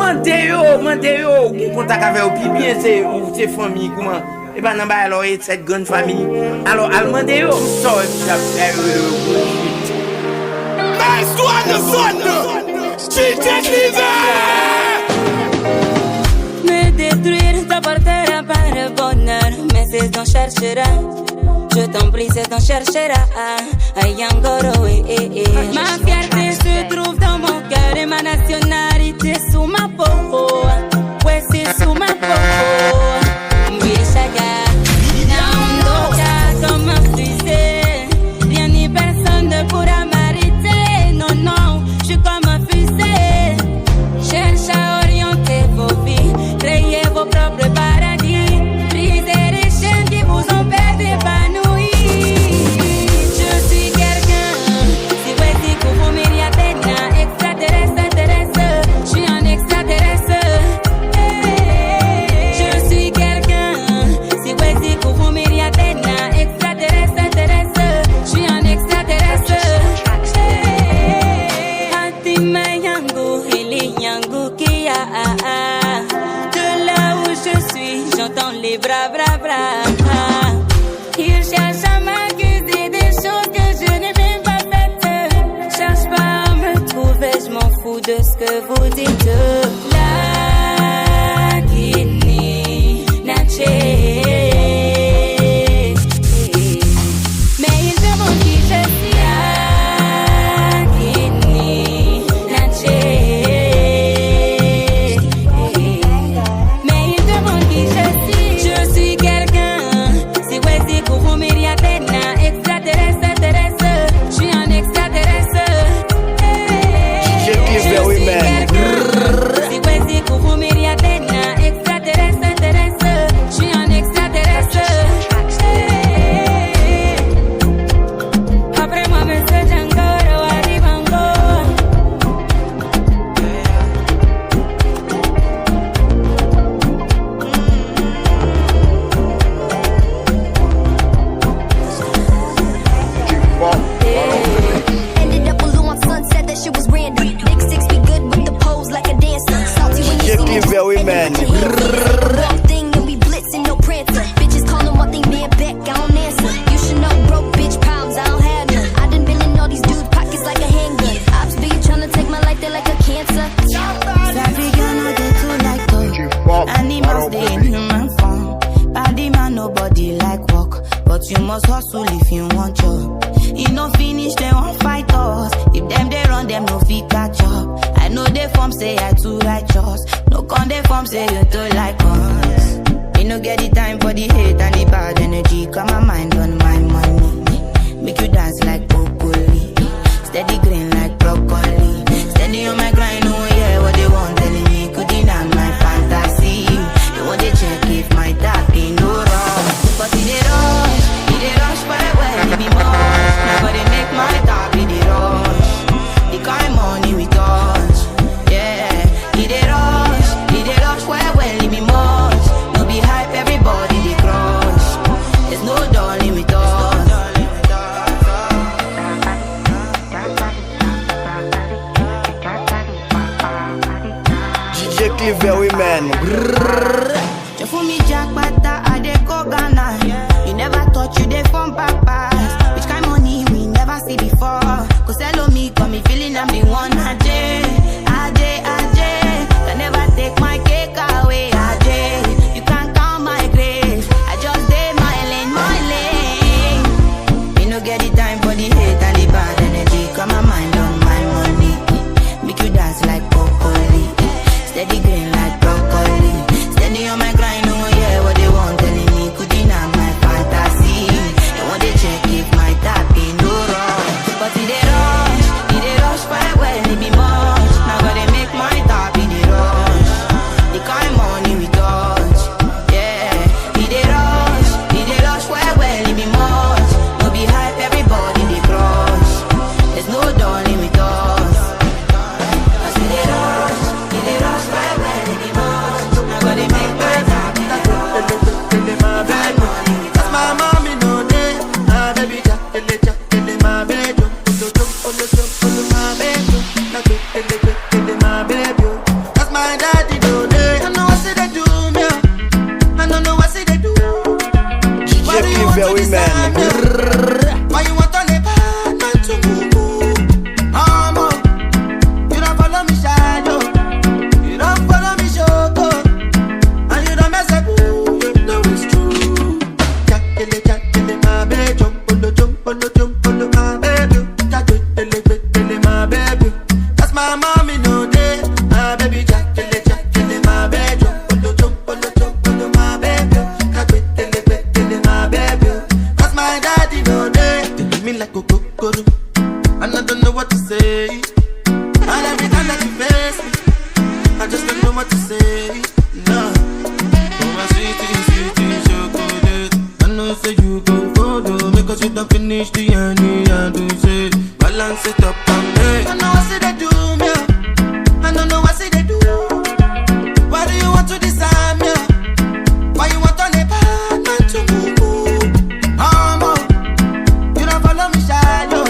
Mandez yo, qui contact avec eux, puis bien c'est famille, comment? Et ben, non, alors, cette grande famille. Alors, demandez yo, ça, ça fait me détruire, t'apportera pas le bonheur, mais c'est ton cherchera. Je t'en prie, c'est ton cherchera. Ayangoro, ma fierté se trouve dans mon cœur et ma nationalité sous ma peau. Ouais, c'est sous ma peau. Mbishaga, Naondoka comme un fusée. Rien ni personne ne pourra m'arrêter. Non, non, je suis comme un fusée. Cherche à orienter vos vies, créer vos propres paradis, briser les chaînes qui vous ont fait épanoui. Je suis quelqu'un, si vous êtes vous myriadena, extraterrestre, intéressé, je suis un extraterrestre. Je suis quelqu'un, si vous êtes vous myriadena, extraterrestre, intéressé, je suis un extraterrestre. Hatime yangu, hili yangu kia. De là où je suis, j'entends les bras, bras, bras. Ils cherchent à m'accuser des choses que je n'ai même pas faites. Cherche pas à me trouver, je m'en fous de ce que vous dites. Lakini nache. Mais ils demandent qui je suis. Lakini nache. Mais ils demandent qui je suis. Je suis quelqu'un. Si ouais, c'est pour vous myriadena, extraterrestre, intéressé. Je suis un extraterrestre. Je suis quelqu'un. Si ouais, c'est pour vous myriadena, extraterrestre, intéressé. Je suis un extraterrestre. Après moi, monsieur Dibango, Dibango. Ended up alone, my son said that shit was random. Big six be good with the pose like a dancer. Salty when you see me, and then wrong thing and we blitzing, no prancer. Bitches calling my thing man back, I don't answer. You should know broke bitch problems, I don't have none. I done been in all these dudes' pockets like a handgun. Ops be tryna take my life, they like a cancer. African, they too like gold. Animals, they in human form. Body man, nobody like walk. But you must hustle if you want job. You no finish, they won't fight us. If them they run, them no fit catch up. I know they form say I too righteous. No con they form say you too like us. You no get the time for the hate and the bad energy. Got my mind on my money. Make you dance like broccoli. Steady green like broccoli. Steady on my grind, oh yeah, what they want telling me. Could deny my fantasy. They want to check if my tap ain't no wrong. But he they rush, but well, it be more. Nobody make my tap, he they rush. The kind money we touch, yeah. He they rush, well, it be much. No be hype, everybody they crush. There's no darling with us. DJ Cleaver Women. You fool me jackpata, I dey go Ghana. You never thought you dey from papas. Which kind money we never see before. Cause hello me, got me feeling I'm the one. Ajay. Can never take my cake away. Ajay, you can't count my grace. I just did my lane. Me no get the time for the hate and the bad energy. Got my mind on my money. Make you dance like broccoli. Steady green like broccoli. Steady on my grind, oh yeah, what they want telling me. Could deny my fantasy. They want to my mommy no day. My baby jack in my bedroom. Polo, my baby. My baby. Cause my daddy no day. They do me like a kokoro, and I don't know what to say. And every time that you face me, I just don't know what to say. No. Oh my sweetie, chocolate. I know say you go follow me, cause you don't finish the honey and do say balance it up and make. I know what say they do me, I don't know what say they do. Why do you want to decide me? Why you want on a bad man to move? You don't follow me shy, yo.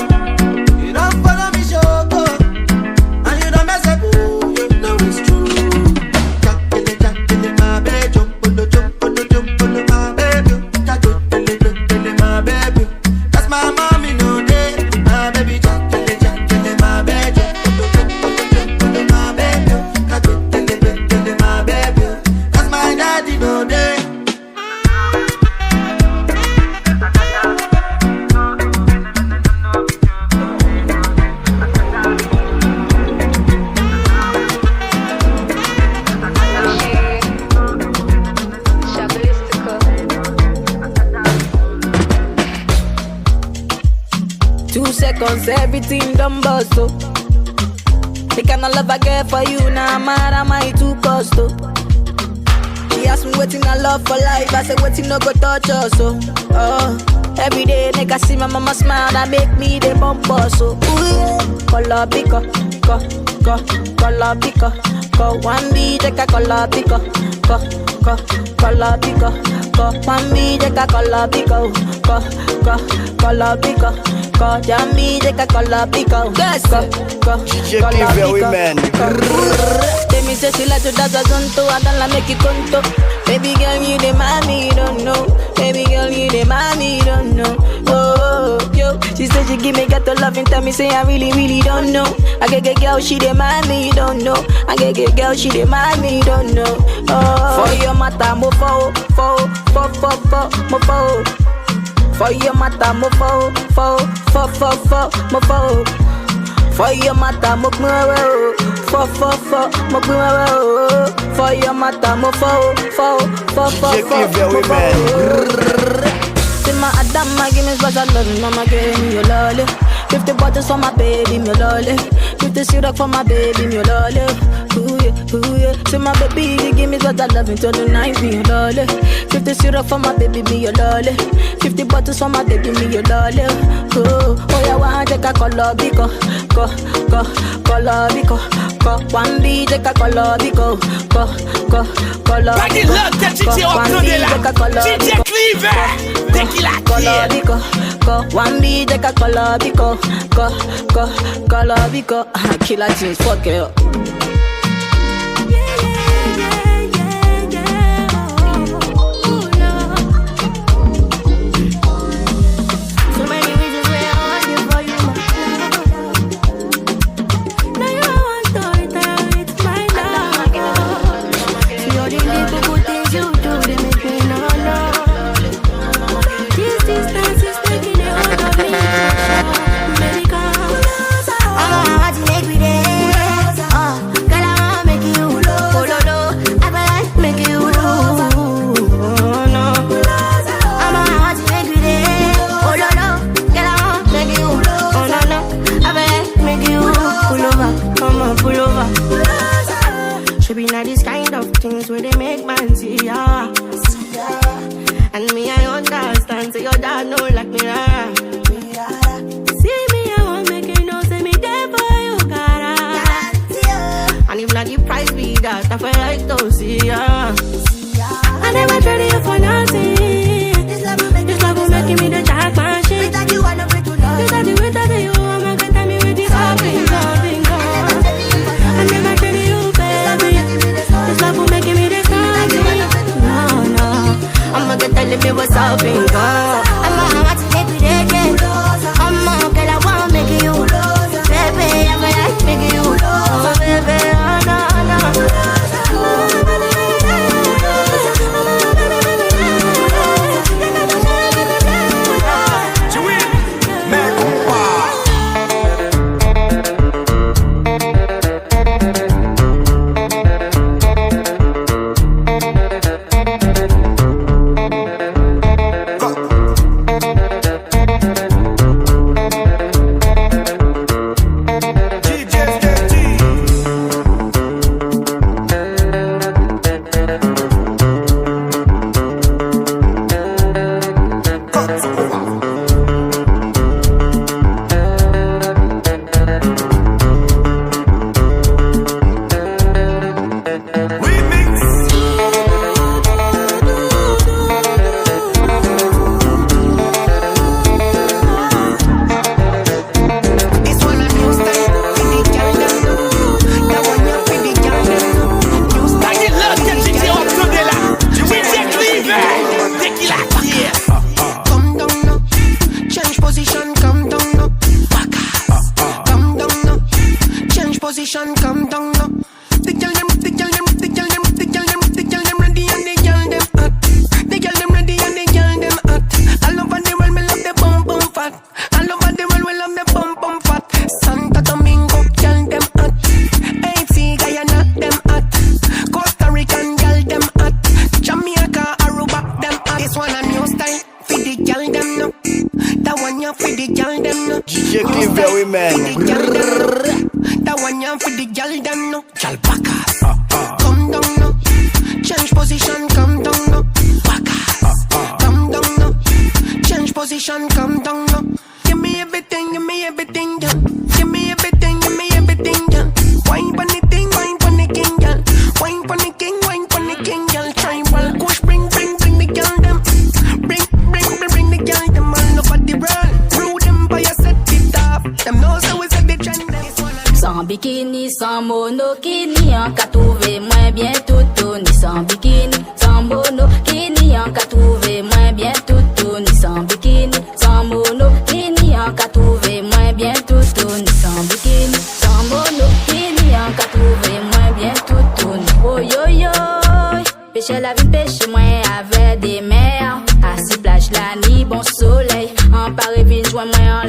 You don't follow me show, and you don't mess up, you know it's true. Jack in my bed, jump on my baby. Jack in my baby. That's my mommy no day. My baby Jack in my bed, jump on my baby. Jack in my baby. That's my daddy no day. 2 seconds, everything done bust, oh. The kind of love I get for you, now I'm mad, am I too cost, oh. She asked me waiting I love for life, I said waiting no go touch us, oh. Every day, make I see my mama smile, that make me the bump us, oh. Color picker, color picker, one beat, take a color picker, color picker, one beat, take a color picker, color picker. Jammy, take a color pico. Yes, color pico. Tell me say she like to dance a zonto, I don't like make it conto. Baby girl, you the mommy, don't know. Baby girl, you the mommy, don't know. Oh, yo, she said she give me got to love and tell me say I really, really don't know. I get girl, she the mommy, don't know. I get girl, she the mommy, don't know. Oh, for your mata, mo fo. For your mata, mo fo, mo fo. For your mata, mo fo, mo for your mata, mo fo. See my Adama, give me special love, mama give me your lolly. 50 bottles for my baby, me lolly. 50 syrup for my baby, me lolly. Ooh yeah. See my baby, give me special love until the night, me your lolly. 50 syrup for my baby, me your lolly. 50 bottles for my baby, me your lolly. Oh yeah, one take a color bico, color bico. One beat take a color bico, color bico. One beat take a color bico, one beat take a color bico, color bico. Killer jeans, fuck it up. Where they make man see ya. And me I understand, so your dad know like me. See me, I won't make you know, say me there for you, gotta. And if not the price be that, I feel like to see ya. I never traded you for nothing. This love will make me the jack machine. Without you, I don't break to love. Without you, I'm not gonna tell me with this something. I never traded you, baby. This love will make me the something. No, I'm not gonna tell me what's up in God. I'm not to take with it. come down now. The girl them ready and the girl them hot. The girl them ready and the girl them hot. All over the world, me love the bum bum fat. All over the world, we love the bum bum fat. Santo Domingo, girl them hot. Haiti, Guyana, them hot. Costa Rican, girl them hot. Jamaica, Aruba, them hot. This one a new style for the girl them no. That one you for the girl them no. DJ Cleaver women. That one you for the girl them no. Girl backers, come down no. Change position, come down no. Backers, come down no. Change position, come down no. Give me everything, yeah. Give me everything, yeah. Wine pon the thing, wine pon the king, girl. Wine pon the king, girl. Tribal push, bring the girl them. Bring the girl them all over the world. Rude empire set it up. Them knows how we set the trend. Sans bikini, sans monokini, en qu'a trouvé moins bien tout, ni sans bikini, sans monokini, en qu'a trouvé moins bien tout, ni sans bikini, sans monokini, en qu'a trouvé moins bien tout, ni sans bikini, sans monokini, en qu'a trouvé moins bien tout, ni oh yo yo, pêcher la vie, pêcher moins avec des mers, assis plage la nuit, bon soleil, en Paris, ville, joint moins en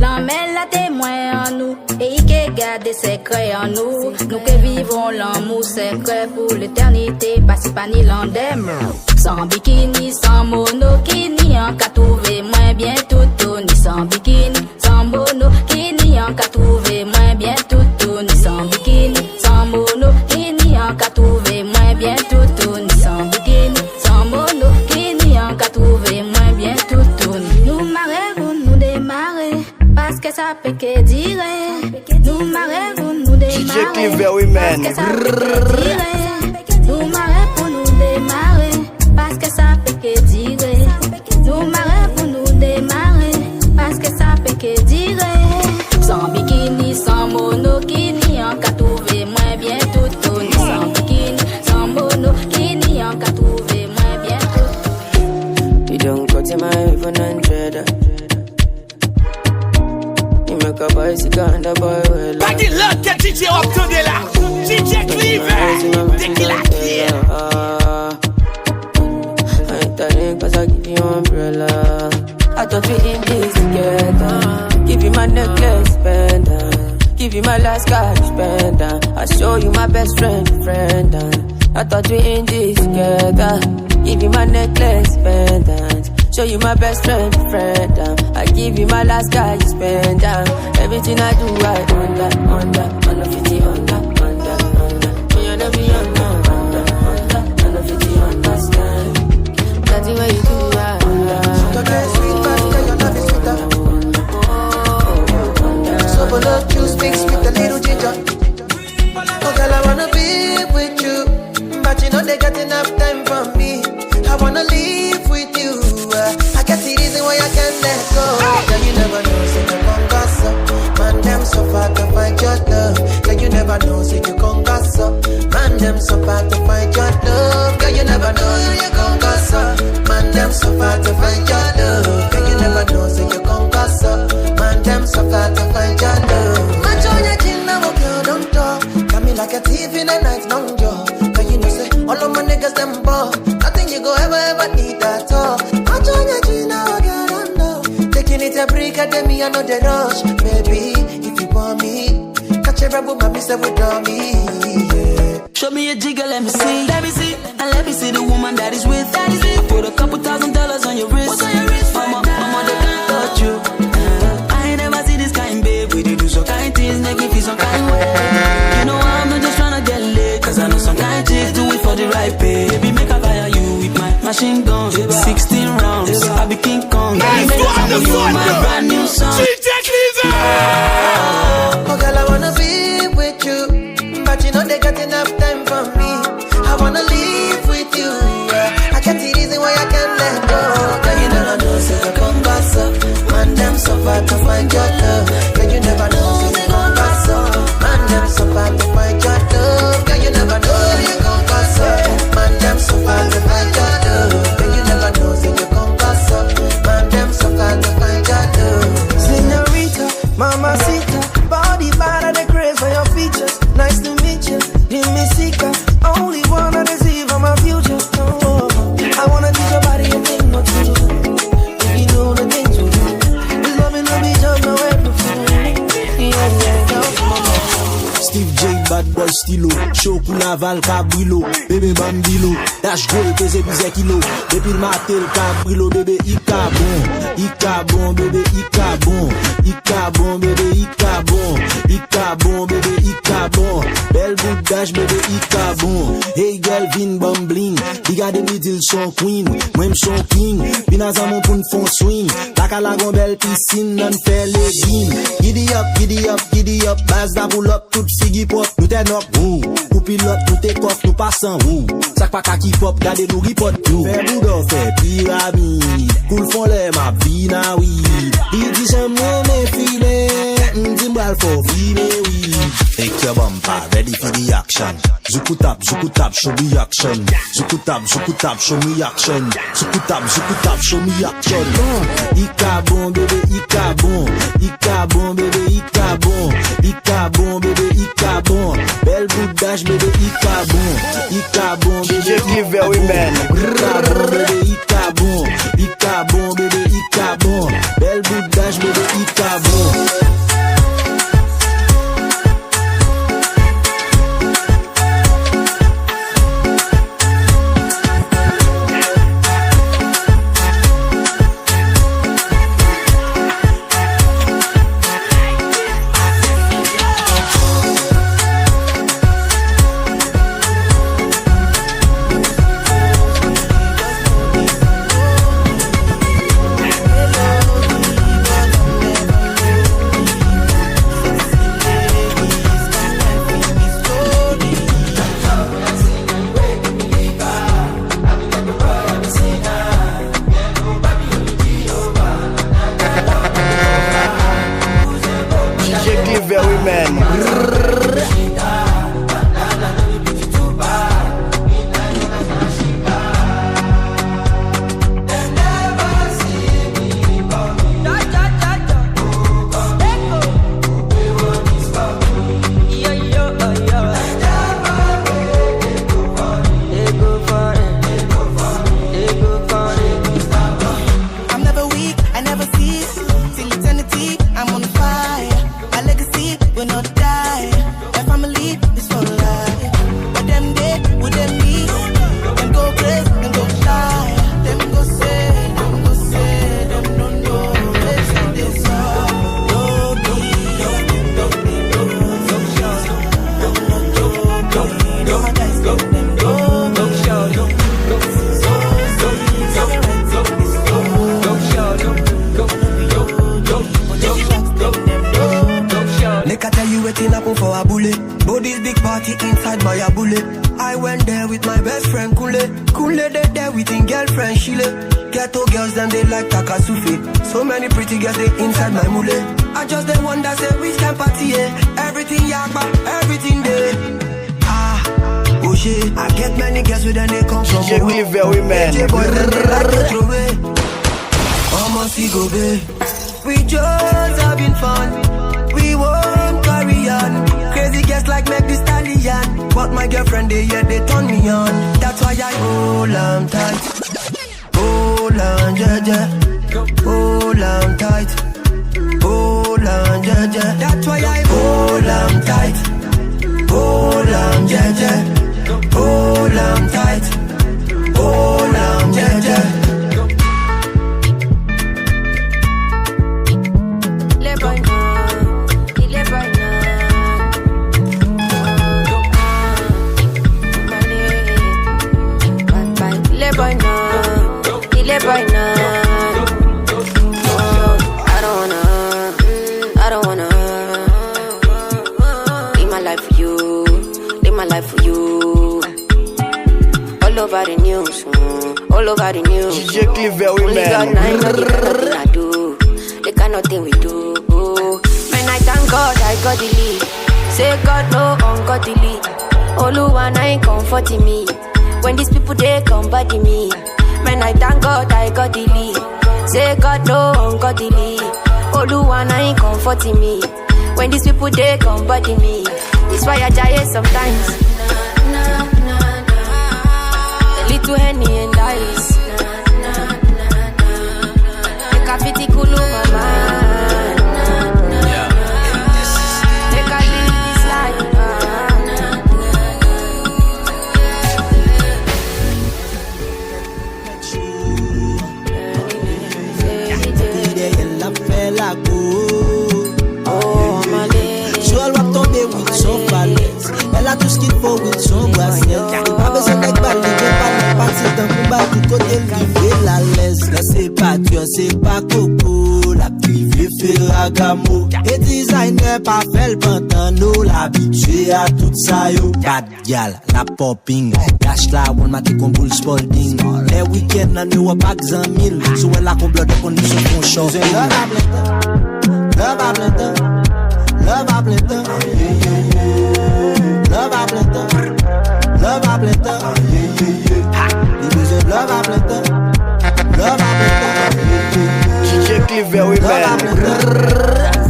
l'emmène témoin en nous, et qui garde des secrets en nous, nous qui vivons l'amour secret pour l'éternité, pas si pas ni l'endem. Sans bikini, sans monokini, en qu'a trouvé moins bien tout, ni sans bikini, sans monokini, en qu'a trouvé moins bien tout, ni sans bikini, sans monokini, en qu'a trouvé moins bien tout, ni sans bikini, sans monokini, en qu'a trouvé moins bien tout, nous marrer pour nous démarrer. Parce que ça peut que dire, nous marrer pour nous démarrer. DJ Cleaver women. Parce que ça peut que dire, nous marrer pour nous démarrer. Parce que ça peut que dire, nous marrer pour nous démarrer. Parce que ça peut que dire, sans bikini, sans monokini, en qu'a trouvé moins bien tout, ni sans bikini, sans monokini, en qu'a trouvé moins bien tout. You don't go to my even 100. Make a bicycle and a boy well. Pas de l'autre que DJ obtenait là. DJ Cleaver, dès qu'il a pied. I ain't telling cause I give you umbrella. I thought we in this together. Give you my necklace, pendant. Give you my last cash, pendant. I show you my best friend. I thought we in this together. Give you my necklace, pendant. Show you my best friend. I give you my last guy, you spend down. Everything I do, I under 50, under. Me under, under 50, understand. That's the way you do, I Okay, sweet man, yeah, your love is sweeter. So below you speak with a little ginger. Oh girl, I wanna be with you, but you know they got enough time for me. I wanna live with you. I guess the reason why I can't let go. Girl, you never know, say you gon' gossip. Man, them so far to find your love. Girl, you never know, say you gon' gossip. Man, them so far to find your love. Girl, you never know, say you gon' gossip. Man, them so far to find your love. Girl, you never know, say you gon' gossip. Man, them so far to find your love. Match on your chin, now girl, don't talk. Got me like a thief in the night, long jaw. Girl, you know, say all of my niggas them ball. Nothing you go ever need at all. Match on your chin, now girl, don't know. Taking it a break, at me, I know the rush. Baby, if you want me, catch a rebel, mommy, say without me. Yeah. Show me a jigger, let me see. And let me see the woman that is with. I put a couple $1,000 on your wrist. What's on your wrist? Mama, they can't touch you. I ain't never see this kind, babe. We do some kind things, make me feel some kind way. You know I'm not just tryna get laid, cause I know some kind chicks do it for the right pay. Baby, make I fire you with my machine gun. 16 rounds, I be King Kong. Baby, make I sample you my brand new song. DJ Cleaver! Oh girl, I wanna be with you, but you know they got enough time for me. I wanna live with you, yeah. I can't see reason why I can't let go. Girl, you never know, say you come back up. Man, them so far to find your love. Girl, you never know, say you come back up. Man, them so far to find your love. Girl, you never know, say you come back up. Man, them so far to find your love. Girl, you never know, say you come back up. Man, them so far to find your love. Señorita, mamacita, body bad and the craze for your features. bad boy stylo. Show pour Naval Cabrilo, bébé Bambilo. Dash go et pèse plusieurs kilos. Depuis le matin le Cabrilo, bébé Ika bon, bébé Ika bon. Ika bon, bébé Ika bon. Ika bon, bébé Ika bon. Belle bout d'âge, bébé Ika bon. Hey girl, vin bumbling. Regarde me dit son queen, moi son king. Pinaza mon pour fond swing. La calagon belle piscine, non fait les jeans. Giddy up, giddy up, giddy up. Base da pull up, tout figi pop. Nous t'es knock, woo. Ou pilote, nous t'es coff, nous passons, woo. Sak pa kaki pop, gade nous ripot, nous. Fait boudon, fait pyramide. Cool font les ma vie na weed. Il dit j'aime mes filets. M'dit m'bral faut vivre, oui. Take your bumper, ready for the action. Zuku tap, show me action. Zuku tap, show me action. Zuku tap, show me action. Ika bon, bébé, Ika bon. Ika bon, bébé, Ika bon. Ika bon, bébé, Ika bon. Belle bout d'âge, bébé, Ika bon. Ika bon, bébé, Ika bon. Ika bon, bébé, Ika bon. Ika bon, bébé, Ika bon. Belle bout d'âge, bébé, Ika bon. We just having fun. We won't carry on. Crazy guests like make this stallion. But my girlfriend they turn me on. That's why I hold on tight. Hold on, yeah. Hold on tight. Hold on, yeah. That's why I hold on tight. Hold on, yeah. Hold on tight. Hold on, yeah. Right now, I don't wanna live my life for you, live my life for you. All over the news, all over the news. Only God knows nothing I do, the kind of thing we do. Man, I thank God I got the lead. Say God no ungodly. Oluwa ain't comforting me. When these people they come body me. Man, I thank God I got the lead. Say God no ungodly. Oluwa ain't comforting me. When these people they come body me. It's why I die sometimes. A little Henny and ice. Make a fitty cool my mind. Make a live this life. a tout ce qu'il faut with son bracelet. Pas besoin d'être balayé, pas partir dans le combat, tout côté livré la laisse. Là c'est pas dur, c'est pas coco, la privée fait ragamo. Et designer pas fait le pantano, l'habitué à tout ça yo. Bad gal, la popping, dash la one maté comme bull spalding. Les week-ends nan yo pas en mille, so elle a comblé de conditions qu'on change. Love à plein temps, love à plein temps, love à plein temps, love à plein temps, les besoins de love à plein temps, love à plein temps, DJ Clive Women.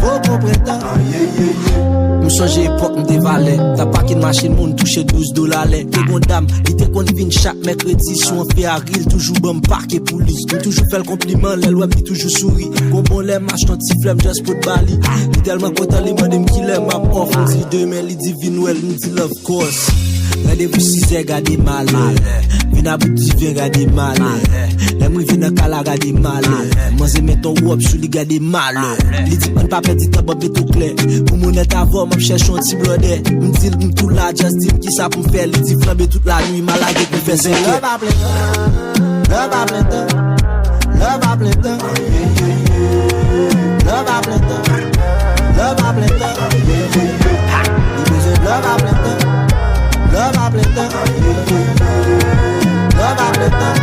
faut qu'on prétend. M'changer époque m'te valet. T'as pas qu'une machine moun touche $12. T'es bon dame, il te qu'on vient chaque mercredi. Si on fait à ril, toujours bon parquet pour lui. Toujours fait le compliment, les lois toujours sourit. Comme bon les matchs, ton petit flemme just pour bali. Il tellement content, les madame qui l'aime ma prof. On dit demain, il dit Vinwell, nous dit love course. Regardez-vous si c'est gardé mal. Vin à bout de vin, gardé mal. Les mouilles viennent à cala, gardé mal. Moi, c'est mettre ton wop sur les gardé mal. Les dit, on pas petit temps, pas tout clair. Pour mon être avant, moi, cherche un petit blondet. M'dit, tout là, just dit, qui ça pour faire. Les dit, flamber toute la nuit, malade, pour faire 5 heures. Love à plein temps. Love à plein temps. Love à plein temps. Love à plein temps. Love à plein temps. Love à plein temps. Love à plein temps. Love à plein temps.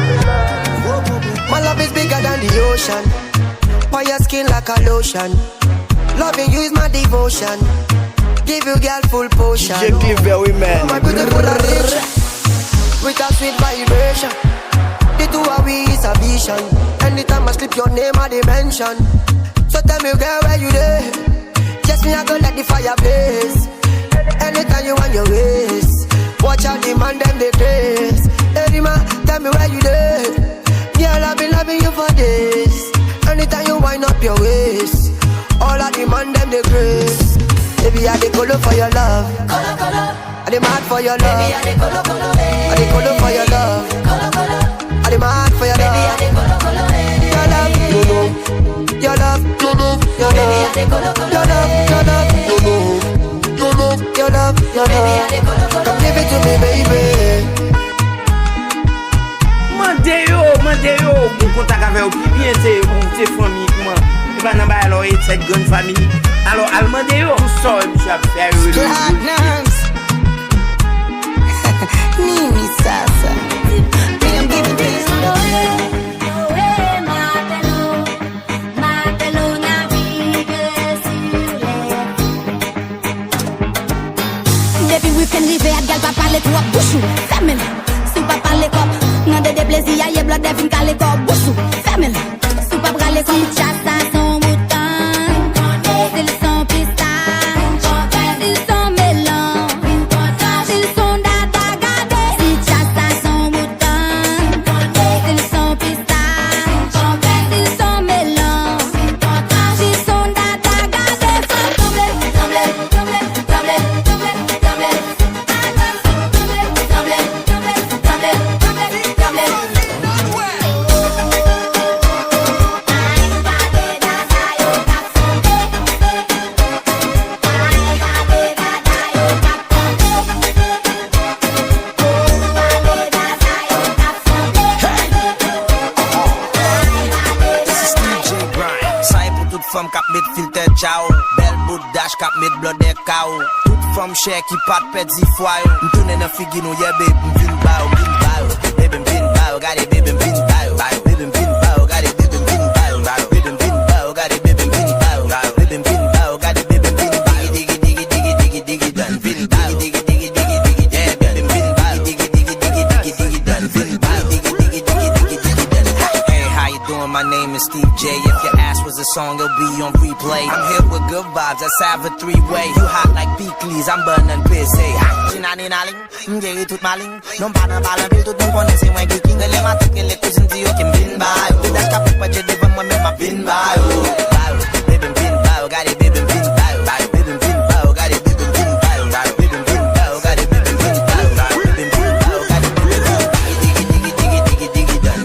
My love is bigger than the ocean. Why your skin like a lotion? Loving you is my devotion. Give you girl full potion. DJ Clive Women. My beautiful addiction. With a sweet vibration. The two of we is a vision. Anytime I slip your name I dimension. So tell me girl where you there? Just me I go let the fire blaze. Anytime you want your ways. Watch out the man them they craze. Hey man, tell me where you there? Girl I've been loving you for days. Anytime you wind up your waist. All of the man them they craze. Baby I dey color for your love. Color, color. I dey mad for your love. Baby, I dey color, color. I dey color for your love. Color, color. I dey mad for your love. Baby, I dey color, color. Your love, your love, your love, your Baby, I love, dey color, color. your love, your love, your love, your love, your Baby, I dey color, love. color. Come give it to me, baby. Mande yo, moun kontak avec ou pi bien c'est famille comment. Et pas nan ba alors et cette grande famille. Alors al mande yo, tout ça monsieur a fait Platinums. Nini sasa. Me I'm giving this. Depuis week-end l'hiver, gal pa parler trop bouchou. Fermez sous pas parler cop. Nan de plaisir, y'a blood devine calé cop bouchou. Fermez sous pas parler cop. Si chassa son mouton, s'ils sont pistaches, s'ils sont melons, s'ils sont data gade. Si chassa son mouton, s'ils sont pistaches, s'ils sont melons, s'ils sont data gade. Femme kap met filter ciao, bel bout dash kap met blood de kao. Tout femme chère qui pat pedi foyo. M'tourne nan figi nou yeah baby, m'vin bao, baby m'vin bao, got it baby m'vin bao, baby m'vin bao, got it baby m'vin bao, baby m'vin bao, got it baby m'vin bao, baby m'vin bao, got it baby m'vin bao, diggy diggy diggy diggy diggy done, vin bao, diggy diggy diggy diggy yeah baby m'vin bao, diggy diggy diggy diggy diggy done, vin bao, diggy diggy diggy diggy diggy done. Hey, how you doing? My name is Steve J. If your ass was a song, it'll be on replay. I'm here with good vibes, let's have a three-way. You hot like Beatles, I'm burning busy. Chinani-naling, m'geri tout maling. Non pa nan balan pil, tout moun konen se mwen geeking. Ele matik, ele kousin di yo ki m'vin bayo. Pidas ka pou pa je devan mwen men ma vin bayo. Baby m'vin bayo, got it, baby m'vin bayo. Baby m'vin bayo, got it, baby m'vin bayo. Baby m'vin bayo, got it, baby m'vin bayo. Baby m'vin bayo, got it, baby m'vin bayo. Diggy, diggy, diggy, diggy, diggy, done.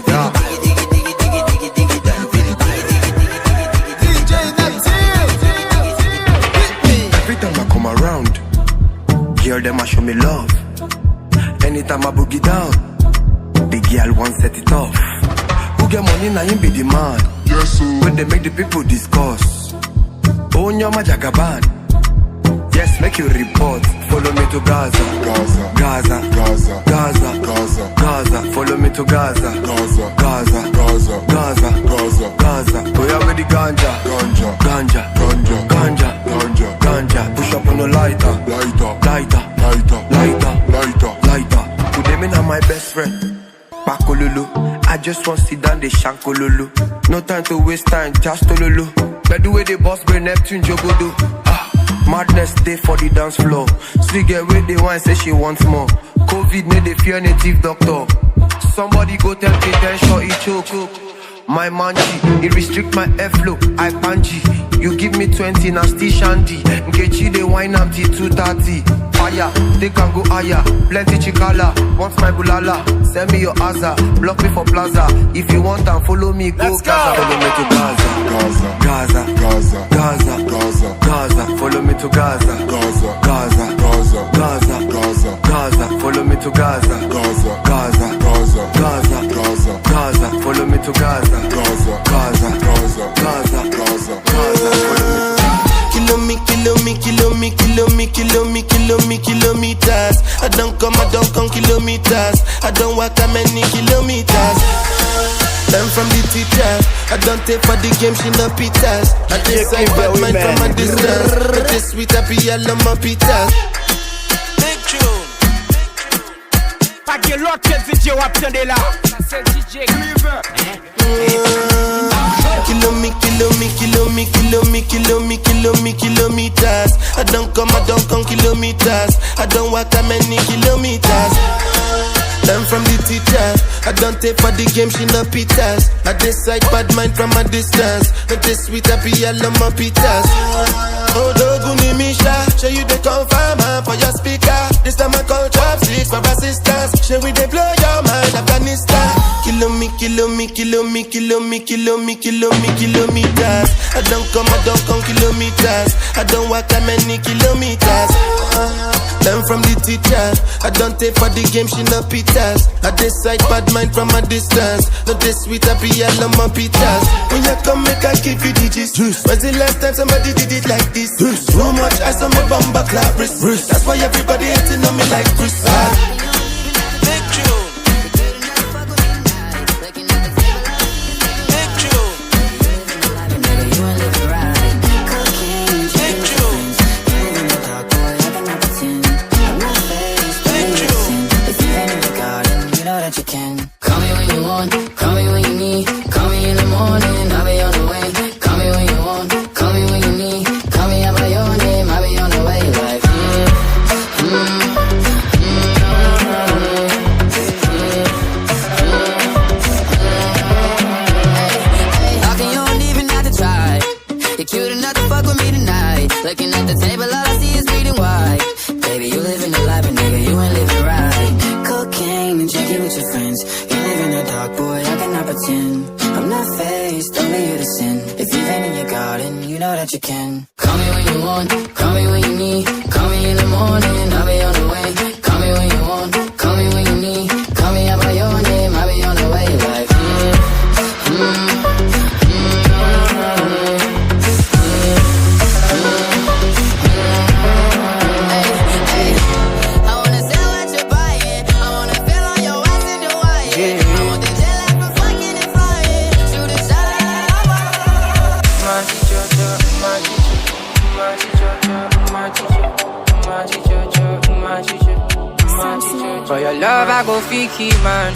Diggy, diggy, diggy, diggy, diggy, diggy, done. Every time I come around, girl them a show me love. love. Anytime I boogie down, the girl won't set it off. Who get money now him be the man. Yes, sir. When they make the people discuss. Oh, nyama jagaban. Yes, make you report. Follow me to Gaza. Gaza. Gaza. Gaza. Gaza. Gaza. Gaza. Follow me to Gaza. Gaza. Gaza. Gaza. Gaza. Gaza. Gaza. We are with the ganja. Ganja. Ganja. Ganja. Ganja. Ganja. Ganja. Push up on the lighter. Lighter. Lighter. Lighter. Lighter. Lighter. Lighter. Today me now my best friend. Pakololo. I just want to sit down the shankololo. No time to waste time, just tololo. By the way the boss bring Neptune Jogodo. Madness day for the dance floor. See get where they want say she wants more. COVID made the fear native doctor. Somebody go tell K10 he choke. My manji, it restrict my airflow. I panji. You give me 20 now still shandy. Nkechi they wine am till 2:30. Fire, they can go higher. Plenty chikala, want my bulala. Send me your Aza, block me for plaza. If you want and follow me, go Gaza. Follow me to Gaza. Gaza. Gaza. Gaza. Gaza. Gaza. Follow me to Gaza. Gaza. Gaza. Gaza. Gaza. Gaza. Gaza. Follow me to Gaza. Gaza. Gaza. Gaza. Gaza. Gaza. Gaza. Follow me to Gaza. Gaza. Gaza. Gaza. Gaza. Gaza. Gaza. Kilometers. I don't come kilometers. I don't walk that many kilometers. Learn from the teacher. I don't take for the game, she no pitas. I decide bad mind from a distance. But this sweet happy, I love my pitas. Big tune. Pas que l'autre DJ ou attendez là. Ça c'est DJ Cleaver. Kilometers. I don't come kilometers. I don't walk that many kilometers. Learn from the teacher. I don't take for the game, she no pitas. I decide bad mind from a distance. But this sweet happy, I love my pitas. Oh, Doguni Misha, show you the confirm for your speaker. This time I call trap six for assistance. Show we they blow your mind, Afghanistan. Kilometers. I don't come kilometers. I don't walk that many kilometers. Learn from the teacher. I don't take for the game, she no pitas. I decide bad mind from a distance. Not this sweet happy, I love my pitas. When you come, make I give you digits. When's the last time somebody did it like this? Too much ice on my bumper clap wrist. That's why everybody hating on me like Chris. Big tune. You can call me when you want, call me when you need, call me in the morning, I'll be on the way. Call me when you want, call me when you need, call me out by your name, I'll be on the way. Like talking, you don't even have to try. You're cute enough to fuck with me tonight. Looking at the table, all I see is bleeding white. Baby, you living the life, but nigga, you ain't living right. Cocaine and drinking with your friends. You live in the dark, boy, I cannot pretend. I'm not faced, only you to sin. If you've been in your garden, you know that you can. Call me when you want, call me when you need. Call me in the morning, I'll be on the way. Call me when you want, call me when you need. Call me out by your name, I'll be on the way. Like for your love, I go fiki, man.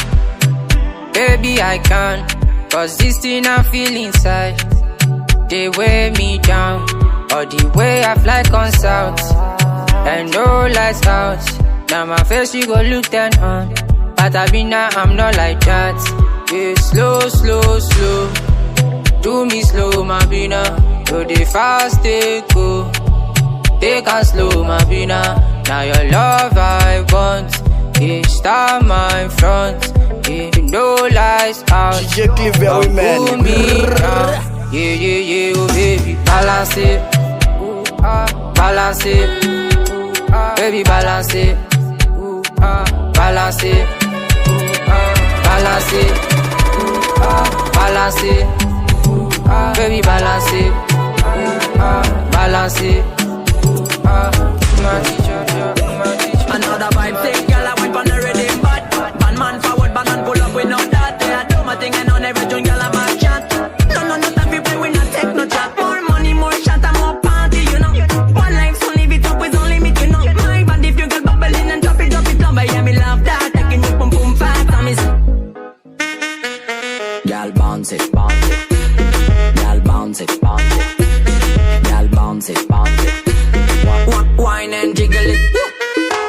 Baby, I can. Cause this thing I feel inside, they weigh me down. Or the way I fly on south, and no lights out. Now my face, you go look down on. But I be now, I'm not like that. Yeah, slow. Do me slow, my bina. Do the fast, they go. Take a slow, my bina. Now your love I want. Yeah, start my front. Yeah, no lights out. DJ Cleaver, we man. Pull me down. Yeah, oh baby, balance it. Balance it. Baby, balance it. Balancer, balancer, balancer, baby balancer, balancer. Another vibe thing, girl, I went on the rhythm, but bad man forward, bad man pull up with no that. I do my thing and on every tune, girl, I'm a chat. No, time we play, we not take no chat. More money, more shot, and more party, you know. One life, so live it up, is only me, you know. My body, if you get bubbling and drop it down, but yeah, me love that. Taking you boom boom fast, I miss. Girl, bounce it, bounce it. Girl, bounce it, bounce it. Girl, bounce it, bounce it. Wine and jiggle it.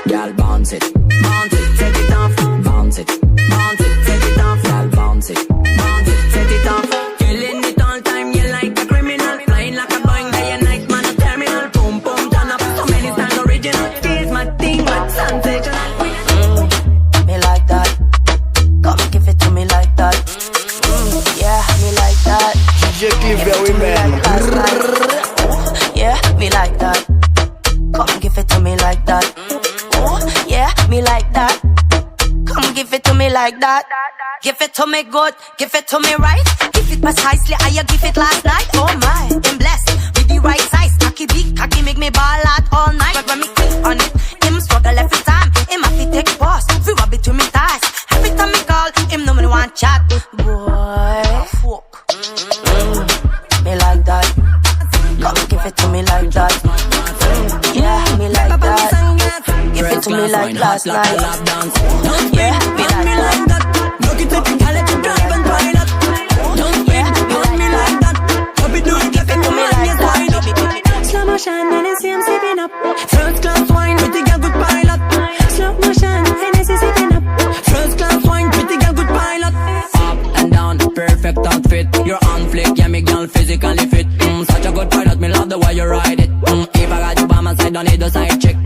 Girl, bounce it, set it off. Bounce it, set it off. Girl, bounce it, set it off. Killing it all time, you like a criminal. Flying like a Boeing, day and night, man, a terminal. Boom, boom, turn up. So many times original. Here's my thing, but sensational. Me like that. Come give it to me like that. Yeah, me like that. DJ Cleaver Women. Yeah, me like that. Come give it to me like that. Oh, yeah, me like that. Come give it to me like that. Give it to me good, give it to me right. Give it precisely how you give it last night. Oh my, I'm blessed with the right size. Cocky big, cocky make me ball out all night. But when me click on it, him struggle every time. Him have to take pause, we rub it to me thighs. Every time me call, him know me want chat. Boy, fuck. Me like that. Come give it to me like that. Yeah, me like that. Give it to me like last night. Yeah, me like that. Look it up, I let you drive and ride up. Don't Yeah, me hold me like that. Hope you do it, give it to me like that. Slow motion, and I see I'm sipping up. First class wine, pretty girl, good pilot. Slow motion, and I see sipping up. First class wine, pretty girl, good pilot. Up and down, perfect outfit. You're on flick, yeah, me girl, physically fit. Such a good pilot, me love the way you ride it. If I got you by my side, don't need a side chick.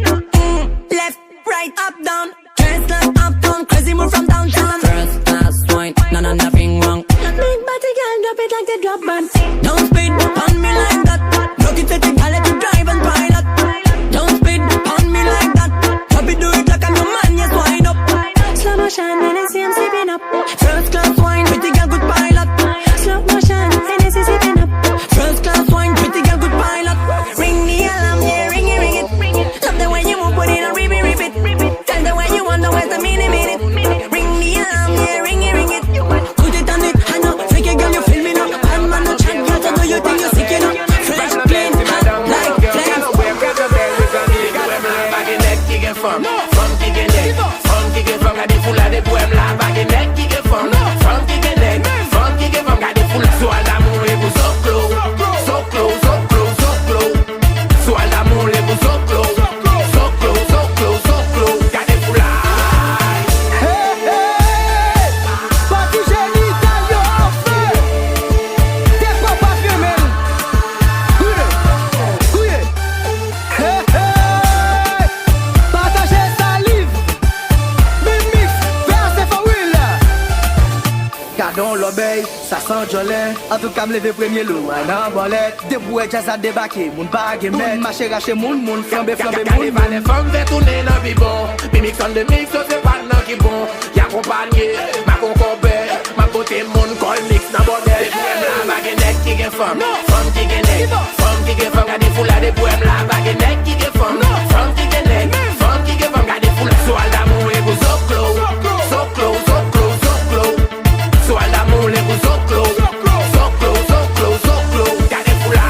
Left, right, up, down. First class, up, down. Crazy move from downtown. First class wine, nothing wrong. Big body girl, drop it like the drop band. Don't speed on me like that. Look it, I let you drive and pilot. Don't speed on me like that. Drop it, do it like I'm your man, yes, wind up. Slow motion, and I see I'm sipping up. First class wine, pretty girl, good pilot. Slow motion, and I see sipping up. First class wine, pretty girl, good pilot. Ring the alarm, yeah, ring it. Love the way you move, put it on, rip it. Tell the way you wonder where's the minute. Ring the alarm, yeah, ring it. Put it on it, I know. Freaky girl, you feel me now. I'm on the chat, girl, so do you think you're sick enough? Fresh, clean, hot, like flames. From kicking from, got the full of the poem, la baguette, kicking from kicking from, got the full of so l'amour et vous so close, so close, so close, so close, so l'amour et vous so close, so close, so close, so close, got the full of. Parti génital, yo, feu. T'es pas parfait, man. Couillé. Partagez salive. Mimix, verse for will. Gardons l'obéi, ça sent jolin. En tout cas, me lever premier loup, un embolette. Des bouets jazz à débarquer, moun bague, men. Marcher, racher, moun, flambe, Regardez pas les femmes fait tourner dans le bon. Puis mix on the mix, so c'est pas non qui bon. Y'a accompagné, ma concobée, ma beauté, mon col mix dans bordel. La baguette qui est femme, femme qui est femme, got the full of the poem, la baguette qui est femme, femme qui est femme, got the full of so l'amour et vous so close, so close, so close, so close, so l'amour et vous so close, so close, so close, so close, got the full of.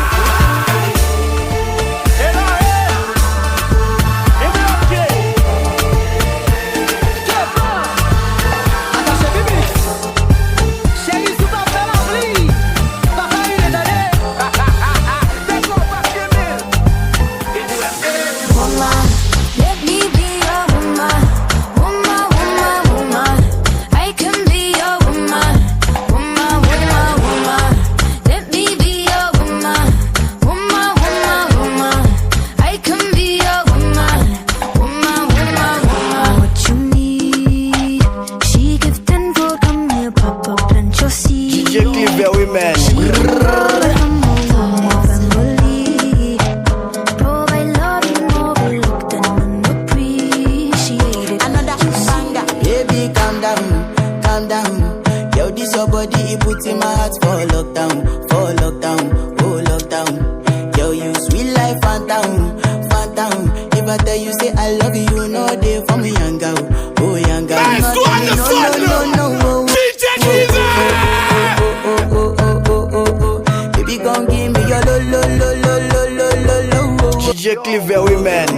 lockdown, for lockdown, oh lockdown. Yo, you sweet life, phantom, phantom. If I tell you say I love you, no day for me, young girl, oh young girl. Nice to understand, no. DJ Baby, gon' give me your lo. DJ Cleaver Women.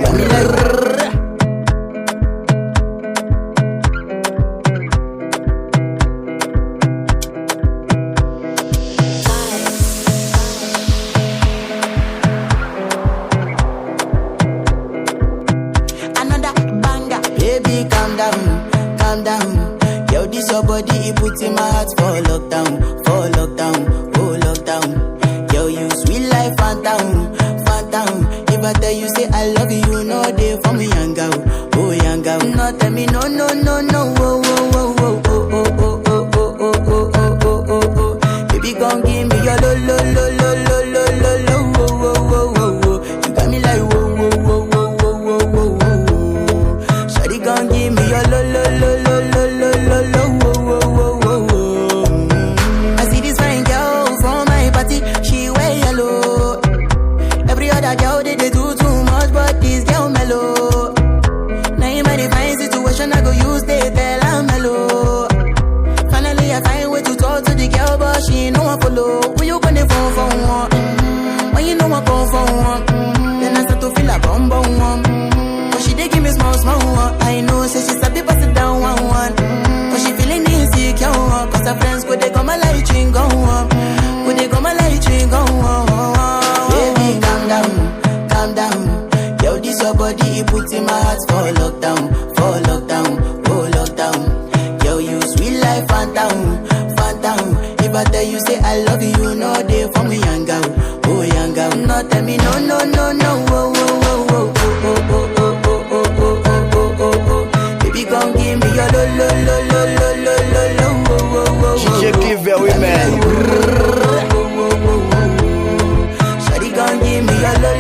Your body, it puts in my heart for lockdown, oh lockdown. Yo, you sweet life, phantom, phantom. If I tell you say I love you, no day for me, young girl, oh young girl. No tell me no, oh. Baby, gon' give me your lo. You got me like whoa. Shawty gon' give me your lo. Girl, they do too much, but this girl mellow. Now in my divine situation, I go use they tell I'm mellow. Finally, I find way to talk to the girl, but she ain't no one follow. When you gonna phone for one? When you know I come for one? Then I start to feel a bum one. But she dey give me small one. I know, say she's a bit pass it down one. But she feeling insecure, cause her friends go they come a light ring go on. Go they come a light ring go on. Baby, calm down. Yo, this your body, it puts in my heart for lockdown, oh lockdown. Yo, you sweet life, phantom, phantom. If I tell you say I love you, no day for me, young girl, oh young girl. No tell me no, oh. Baby, gon' give me your lo. DJ Cleaver Women. Shawty gon' give me your lo.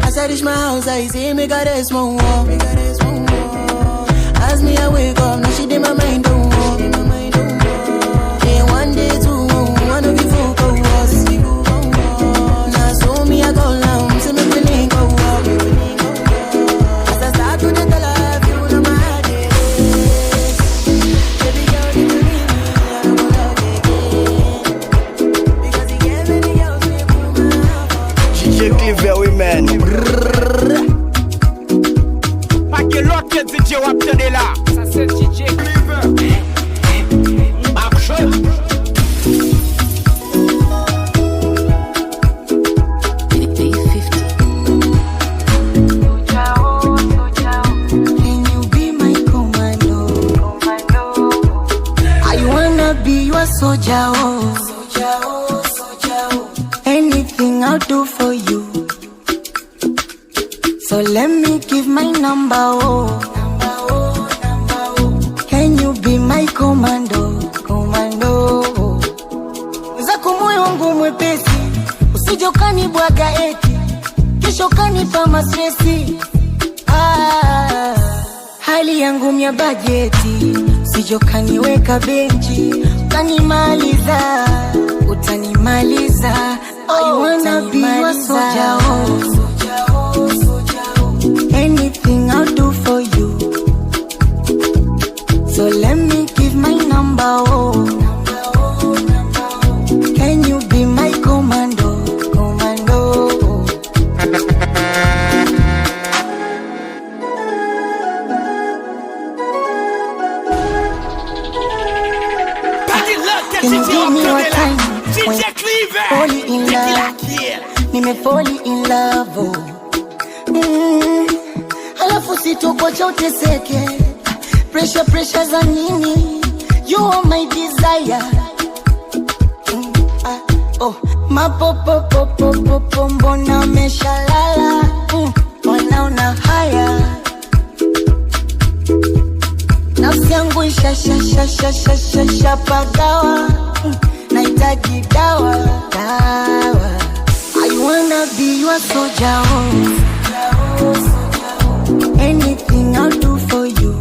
As I reach my house, I see me got a small wall. As me I wake up, now she did my mind don't walk. Day one, day two, one of you focus. Now so me I go down, see me feeling go up. As I start to the life, you know my heart is. Baby girl, if you leave me, I don't love again. Because you gave me the girls, we put my heart. DJ Cleaver Women. Pas que l'autre que DJ va obtenir là. Ça c'est DJ Cleaver. Marche. Can you be my commando? I wanna be your soldier, anything I'll do for you. So let me give my number, Can you be my commando? Zako moyo wangu mwepesi, usije ukanibwaga eti kesho kanipa mastresi. Hali yangu mya bajeti, usije ukaniweka benchi, utanimaliza. I wanna be your soldier, anything I'll do for you. So let me give my number, Can you be my commando? Can you give me your time? DJ Cleaver. Falling in love, nimefall in love, Alafu sitokocha uteseke, pressure za nini? You are my desire. Mapopopopopopo, mbona meshalala? Mbona una haya? Nafsi yangu ishapagawa, nahitaji dawa. I wanna be your soldier, anything I'll do for you.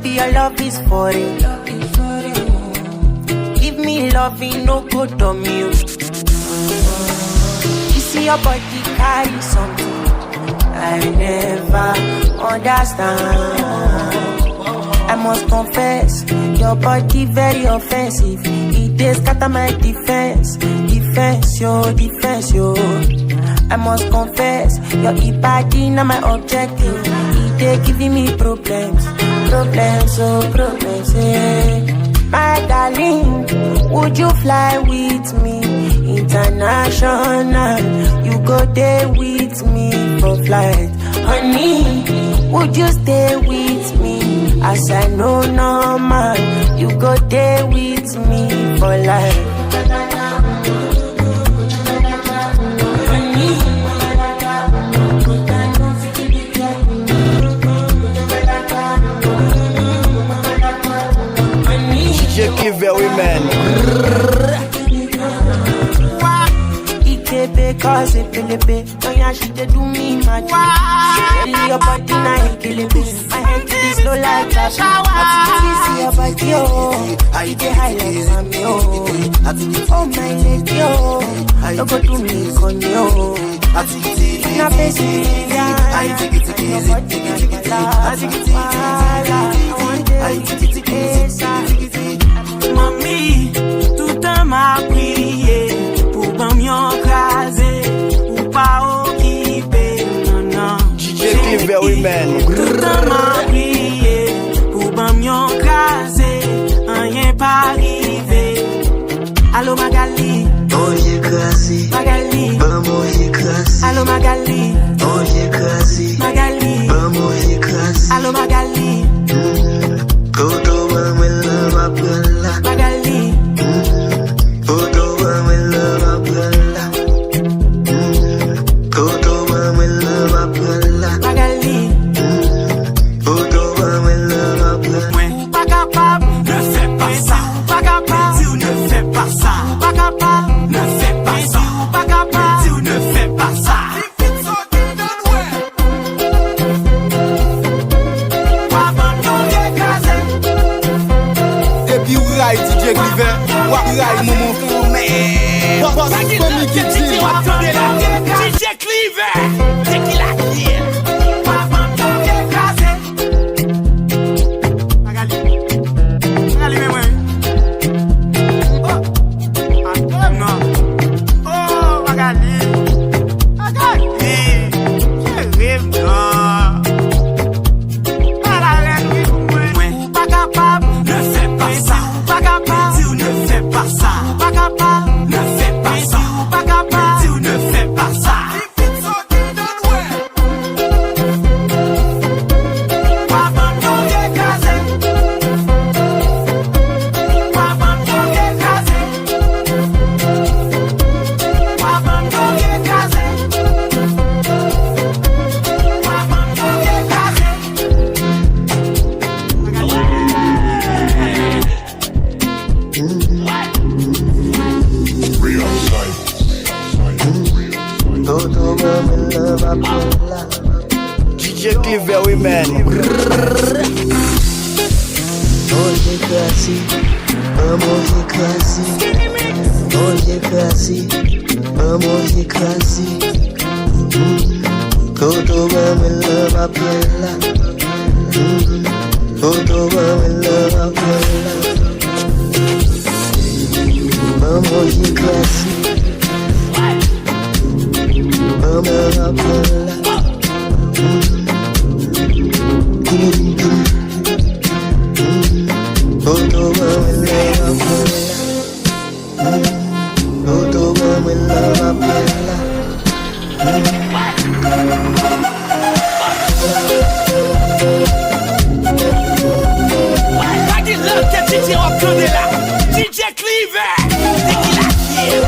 baby, your love is foreign. Give me loving, no good on me. You see your body carry something I never understand. I must confess, your body very offensive. It is scatter my defense, defense yo. I must confess, your body not my objective. It is giving me problems, yeah. My darling, would you fly with me international? You go there with me for flight. Honey, would you stay with me? As I know normal, you go there with me for life. Very man. Because it feel it, oh yeah, she dey do me magic. She your body na kill it, my head to this low like that. See your body, oh, I dey high like I'm yo. Oh my lady, oh, don't go do me con yo. Na face me, yeah, I take it easy. Mami, tout un m'a prié pour m'en craser ou pas occuper, non. DJ Very man. Tout un m'a prié pour m'en craser, rien pas arrivé. Allô Magali, oh j'écrasé. Magali, maman j'écrasé. Allô Magali, oh j'écrasé. Magali, maman j'écrasé. Allô Magali. Todo me la pela. Magali. Todo me la pela. Todo me la pela. Magali. Todo me la pela. Pas capable, ne fais pas ça. Pas capable, si vous ne faites pas ça. Pas capable, ne fais pas ça. Pas capable, si vous ne faites pas ça. DJ Cliver, Wakai Momo Fumé. Boss Tommy Kitty. DJ Cliver, c'est qui la kill. Magali, mais ouais. Oh, non. Oh, Magali. Je rêve, non. Pas capable, ne fais pas ça. Pas capable, si vous ne faites pas ça. Pas capable, ne fais pas ça. Pas capable, si vous ne faites pas ça. DJ Very man. Oh j'écrasé. Maman j'écrasé. Oh j'écrasé. Maman j'écrasé. Todo me la pela. Todo me la pela. Maman j'écrasé. Maman la pela. Todo me la pela. Todo me la pela. Pas love que DJ Autre là. DJ Cliver, c'est qui la kill.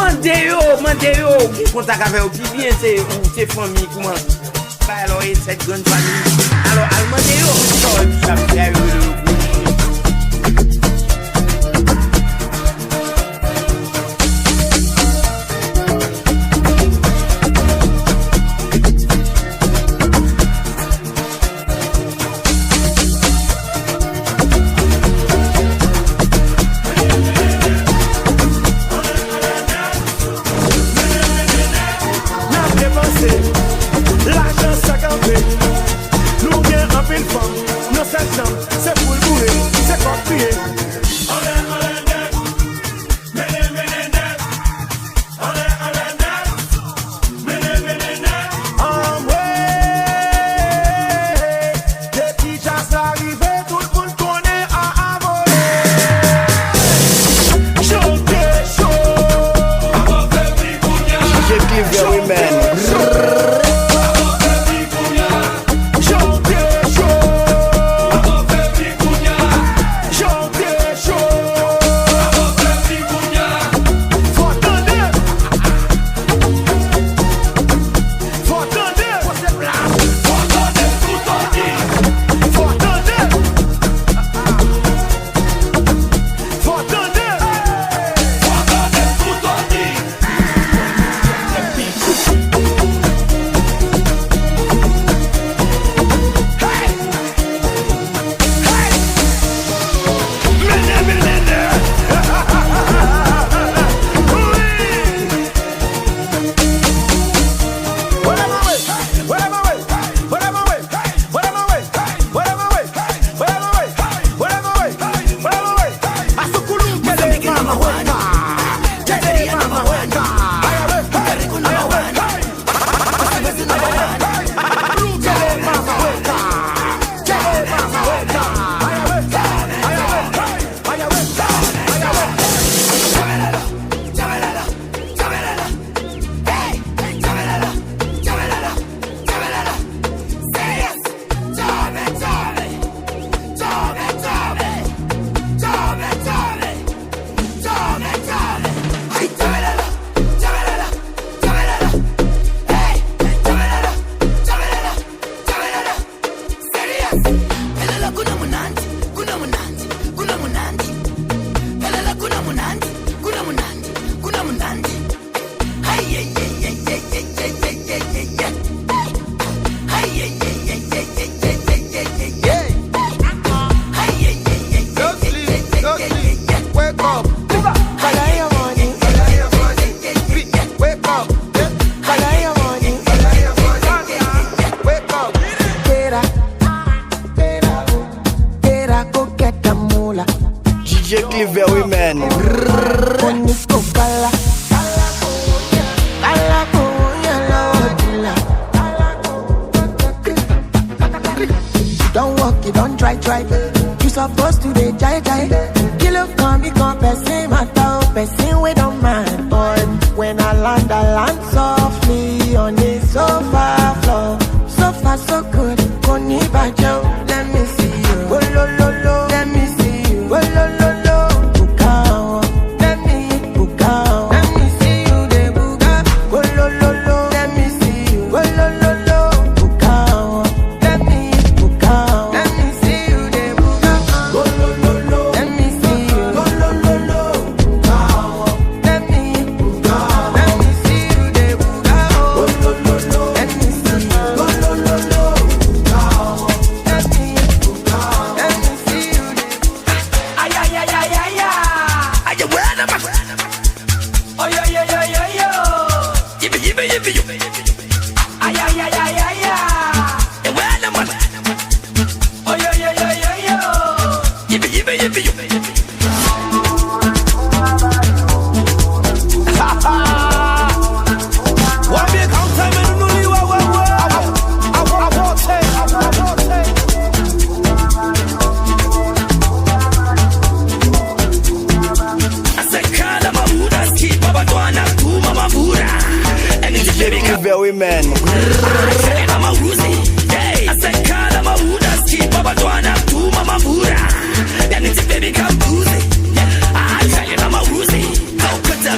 Mandez yo, contact avec vous, puis bien c'est famille, comment? Bah alors, cette grande famille. Alors, demandez yo, ça fait l'argent ça campé. Nous bien en pile femme. Nos 7 ans, c'est pour le bourrer, c'est pour crier. Depuis chasse arrivé, tout le monde connaît à voler. Chaud, DJ Clive Women.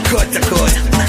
Cut.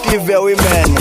Cleaver women.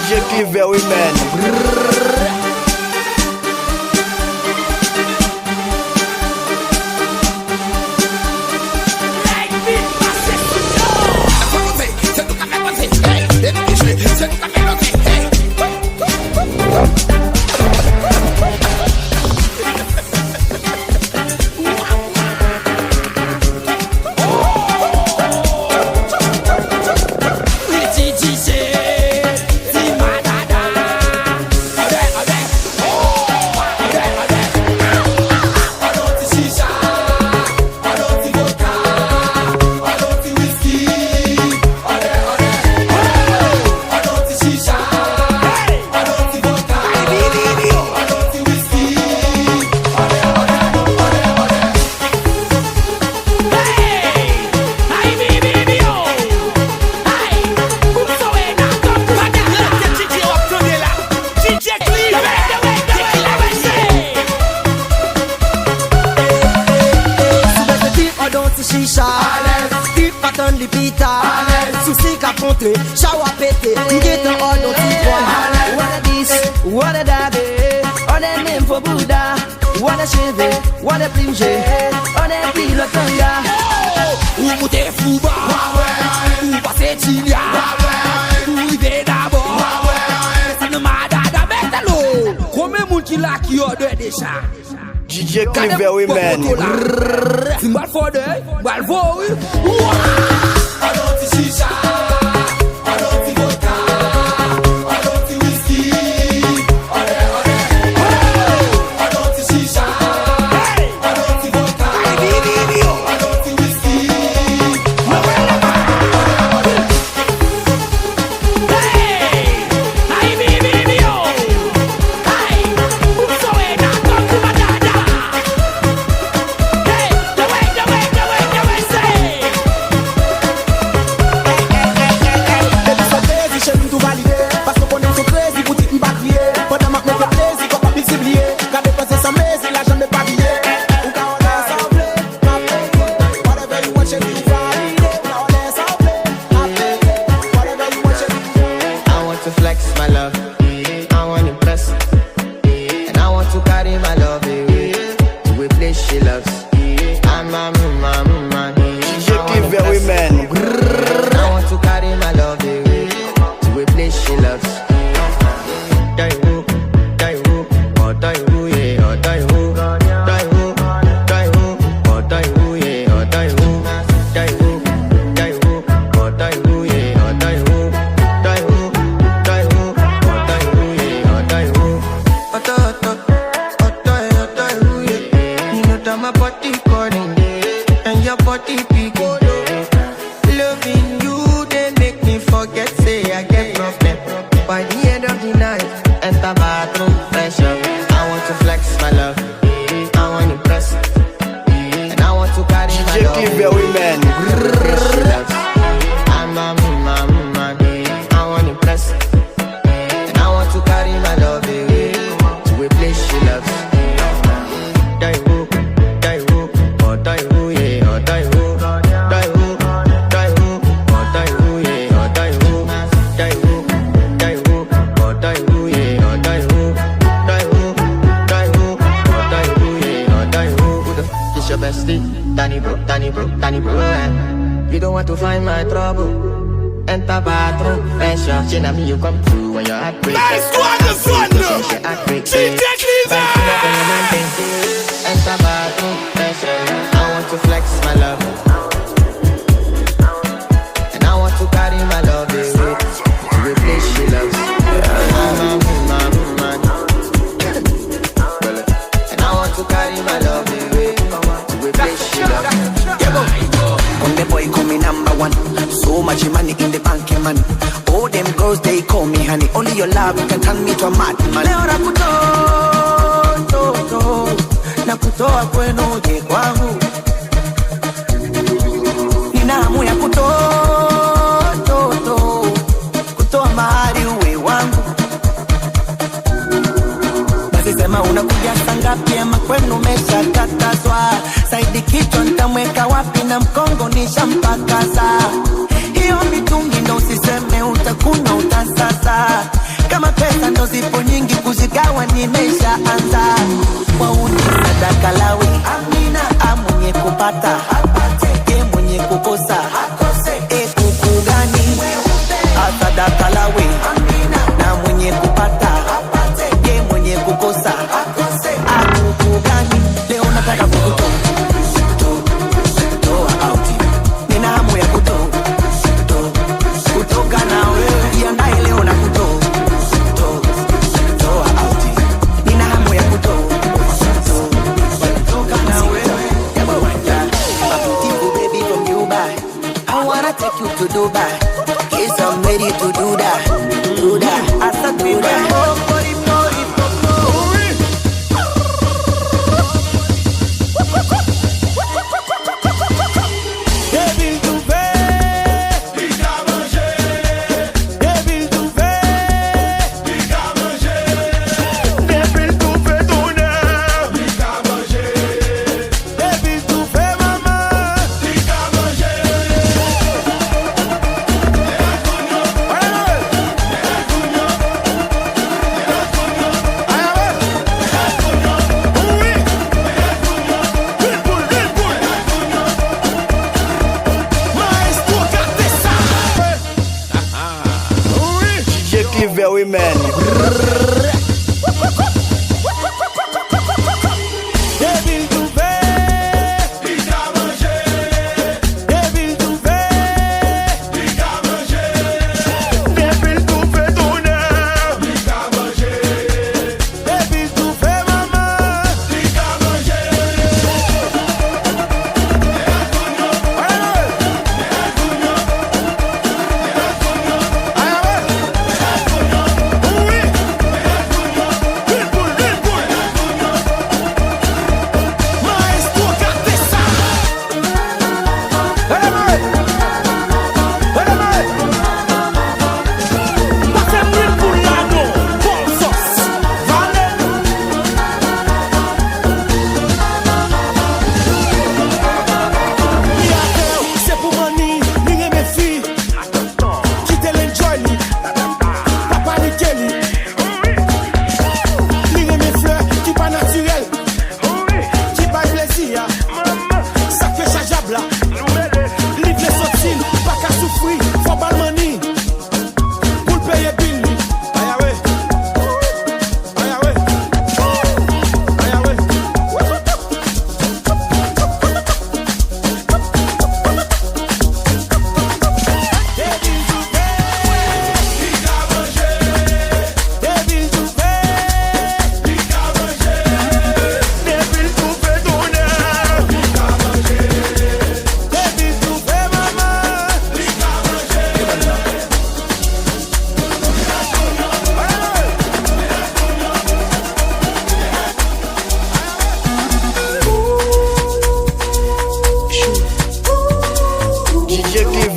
DJ Cleaver Women. Shower pété, get the order to what a this, what a that, on a name for Buddha, what a chevy, what a plimge, on a pile of tanga. Ou mute fuba, ou passe chilia, ou ide d'abo, c'est le madada métalo. Comme mon qui l'a qui a de déjà. DJ Cleaver Women. Timbal for the, bal for we. I don't see shisha. You don't want to find my trouble. Enter bathroom, pressure. Chin at me, you come through when you're heartbreak. Nice one, this one, no. DJ Cleaver. Enter bathroom, pressure. I want to flex my love, and I want to carry my love away to a place she loves. And I want to carry my love away to a place she loves. The boy call me number one. So much money in the bank, man. All them girls they call me honey. Only your love can turn me to a madman. Leo nakutoa kwenu je kwangu. Nina hamu ya kutoa mahari uwe wangu. Basi sema unakuja sangapi ama kwenu umeshakatazwa. Saidi kichwa nitamweka wapi na mkongo nishampakaza. Hiyo mitungi ndo usiseme utakuna utasasa. kama pesa ndo zipo nyingi kuzigawa nimeshaanza. Wauni sadaka lawe, amina. Mwenye kupata apate, mwenye kukosa akose. Kuku gani sadaka lawe, amina. Na mwenye kupata apate, mwenye kukosa akose. Kuku gani leo nataka kukutoa out. Nina hamu ya kutoka na wewe, jiandae leo na kutoa out. Nina hamu ya kutoka na wewe. A beautiful baby from Dubai, I wanna take you to Dubai. Yes, I'm ready to do that. I said do that. Women.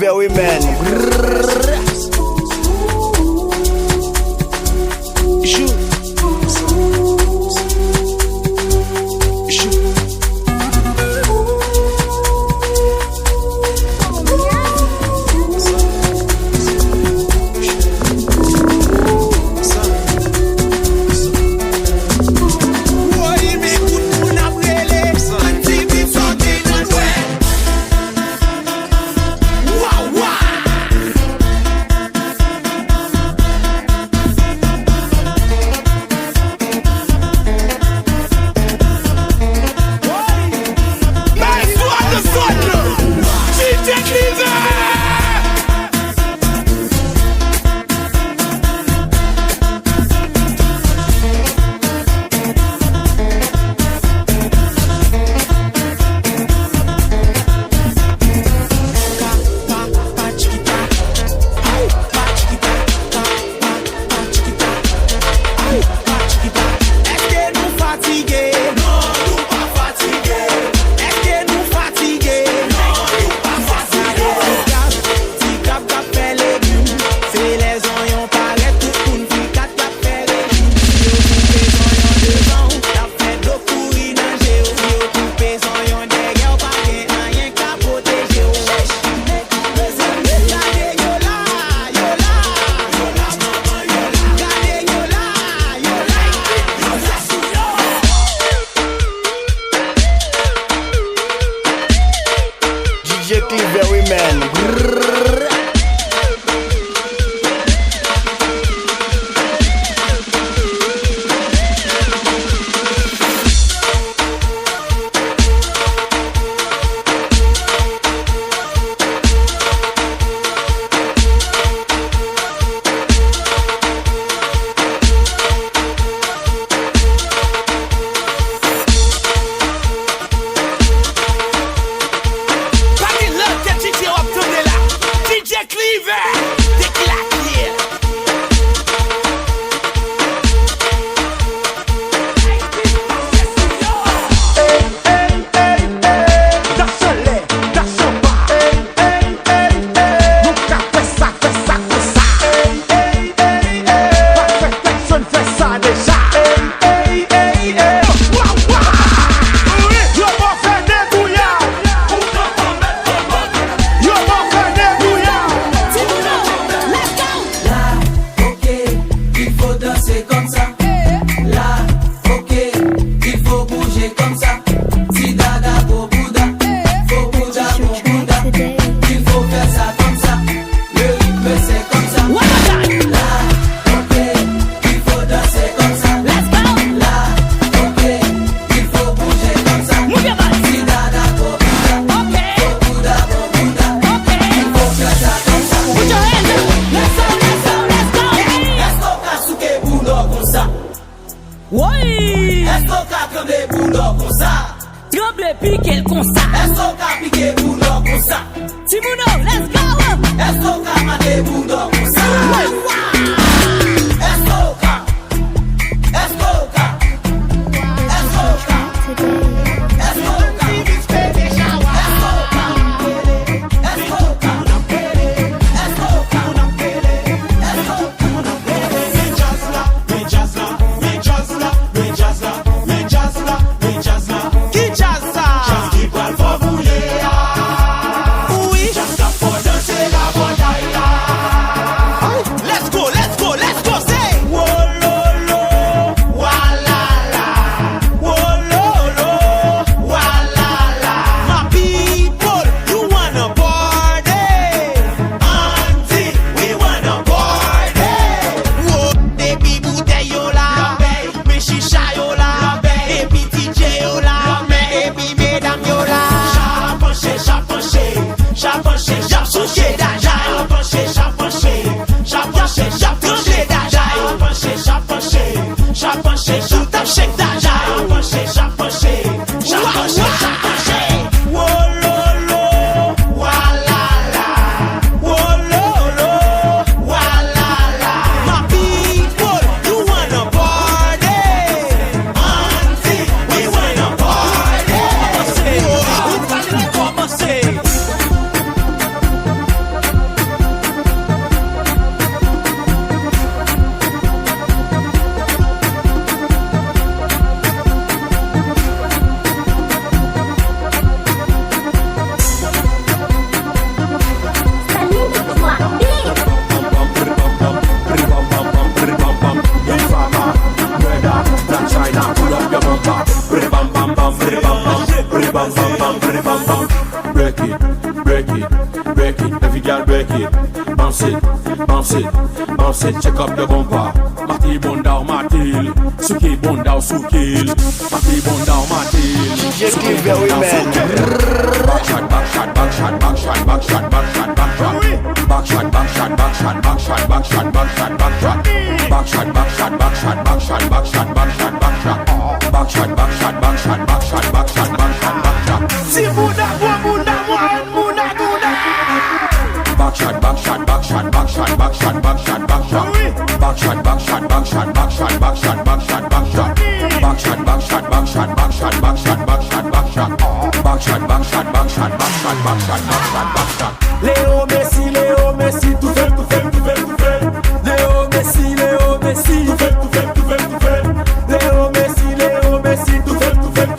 Women. Wow, wow. Est-ce qu'on a tremblé pour l'or comme ça? Tremblé piqué le constat. Est-ce qu'on a piqué pour l'or comme ça? Timouno, let's go! Est-ce qu'on a maté pour l'or comme ça? Check up your bumper. Mati bunda matil, suki bunda sukil. Mati bunda matil, suki bunda sukil. Backshot, backshot, backshot, backshot, backshot, backshot, backshot. Backshot, backshot, backshot, backshot, backshot, backshot, backshot. Backshot, backshot, backshot, backshot, backshot, backshot, backshot. Backshot, backshot, backshot, backshot, backshot, backshot, backshot. Si bunda muna. Backshot, backshot, backshot, backshot, backshot, backshot, backshot. Backshot, backshot, backshot, backshot, backshot, backshot, backshot. Backshot, backshot, backshot, backshot, backshot, backshot, backshot. Backshot, backshot, backshot, backshot, backshot, backshot. Léo Messi, tout fait. Léo Messi, Léo Messi, tout fait. Léo Messi, tout fait. Léo Messi, tout fait.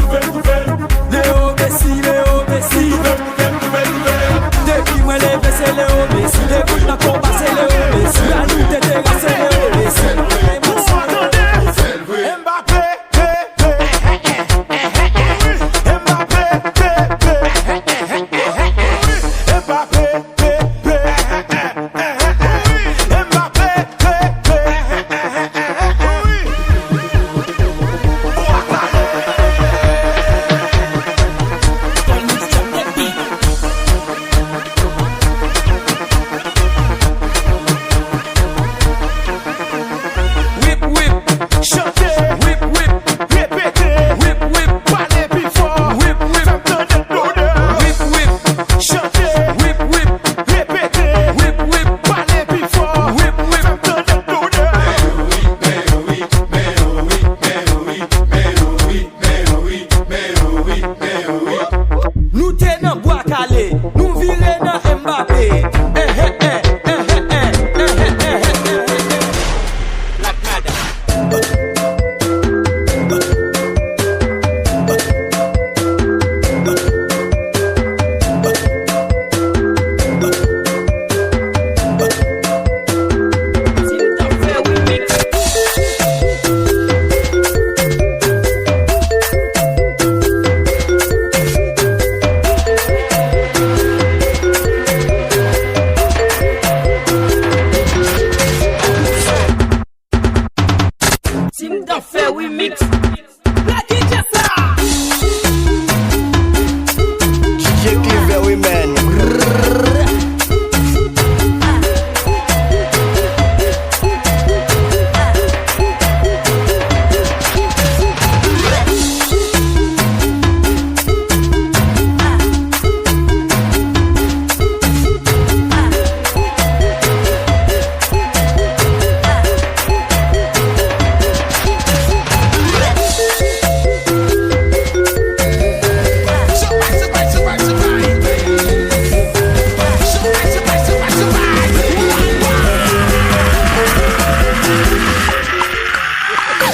Depuis moi les c'est Léo Messi, depuis la combat c'est Léo Messi, la lutte est terrasse c'est Léo Messi.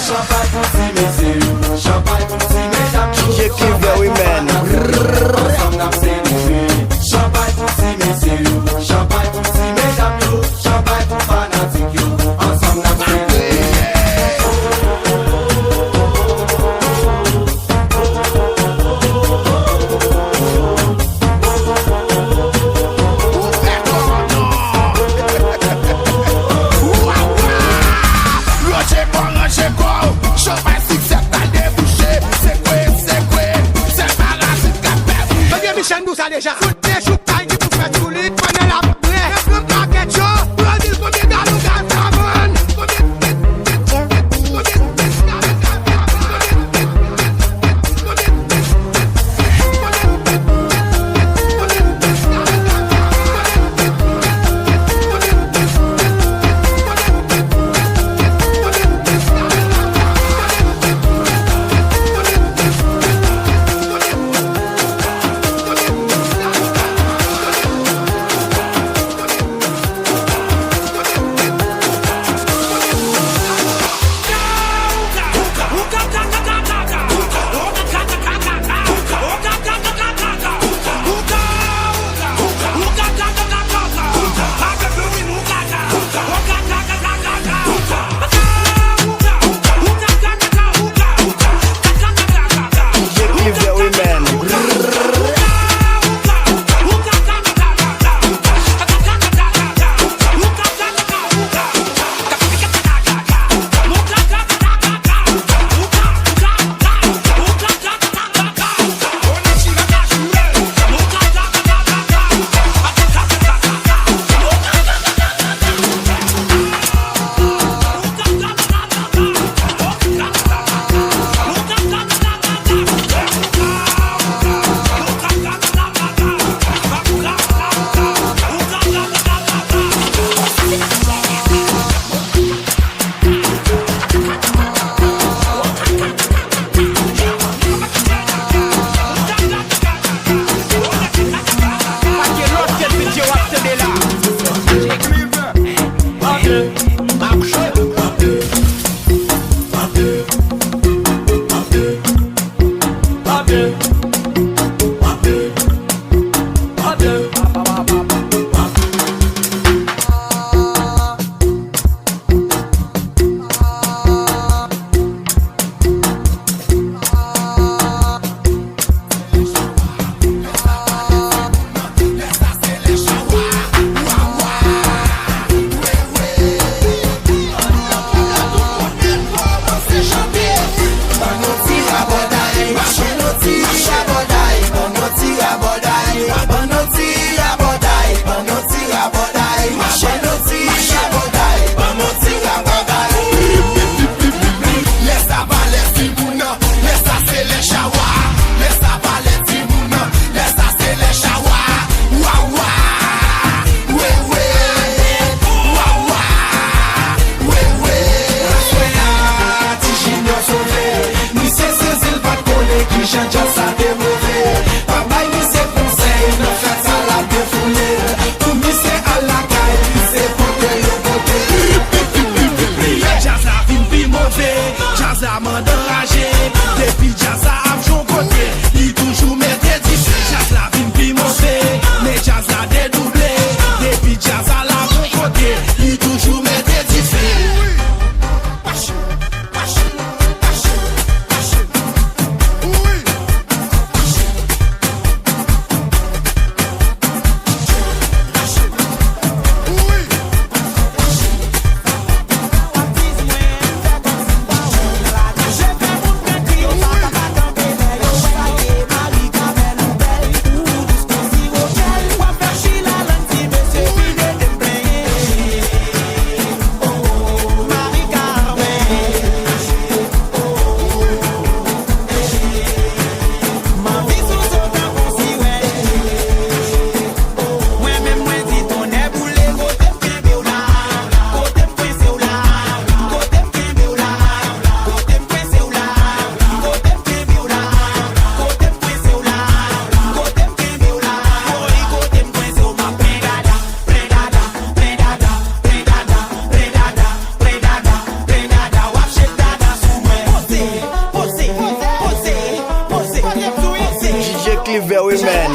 champagne pour si messieurs, champagne pour si mesdames. DJ Cleaver Women. Ensemble n'a célébré. Champagne pour si messieurs, champagne pour si mesdames yo, champagne pour fanatiques yo. Ensemble n'a célébré. Michel nous a déjà foutu les choupagnes qui vous fait tout lit, prenez la brèche, le paquet chaud, pour dire combien d'alous gaz d'amon. Women.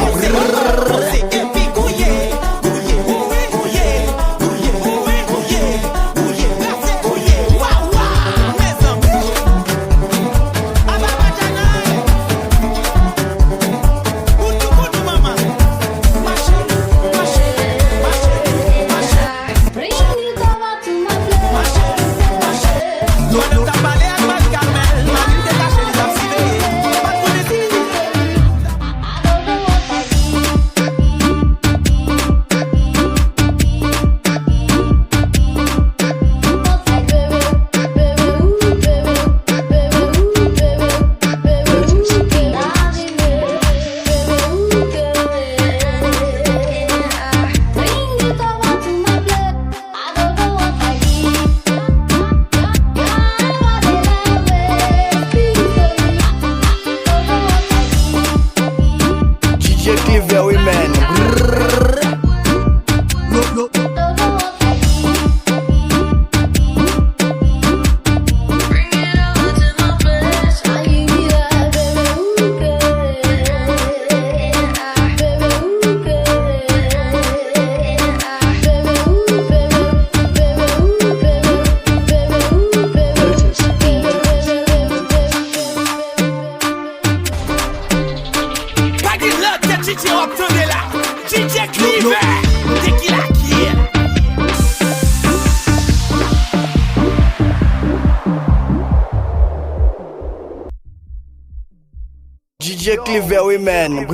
DJ Cleaver Women.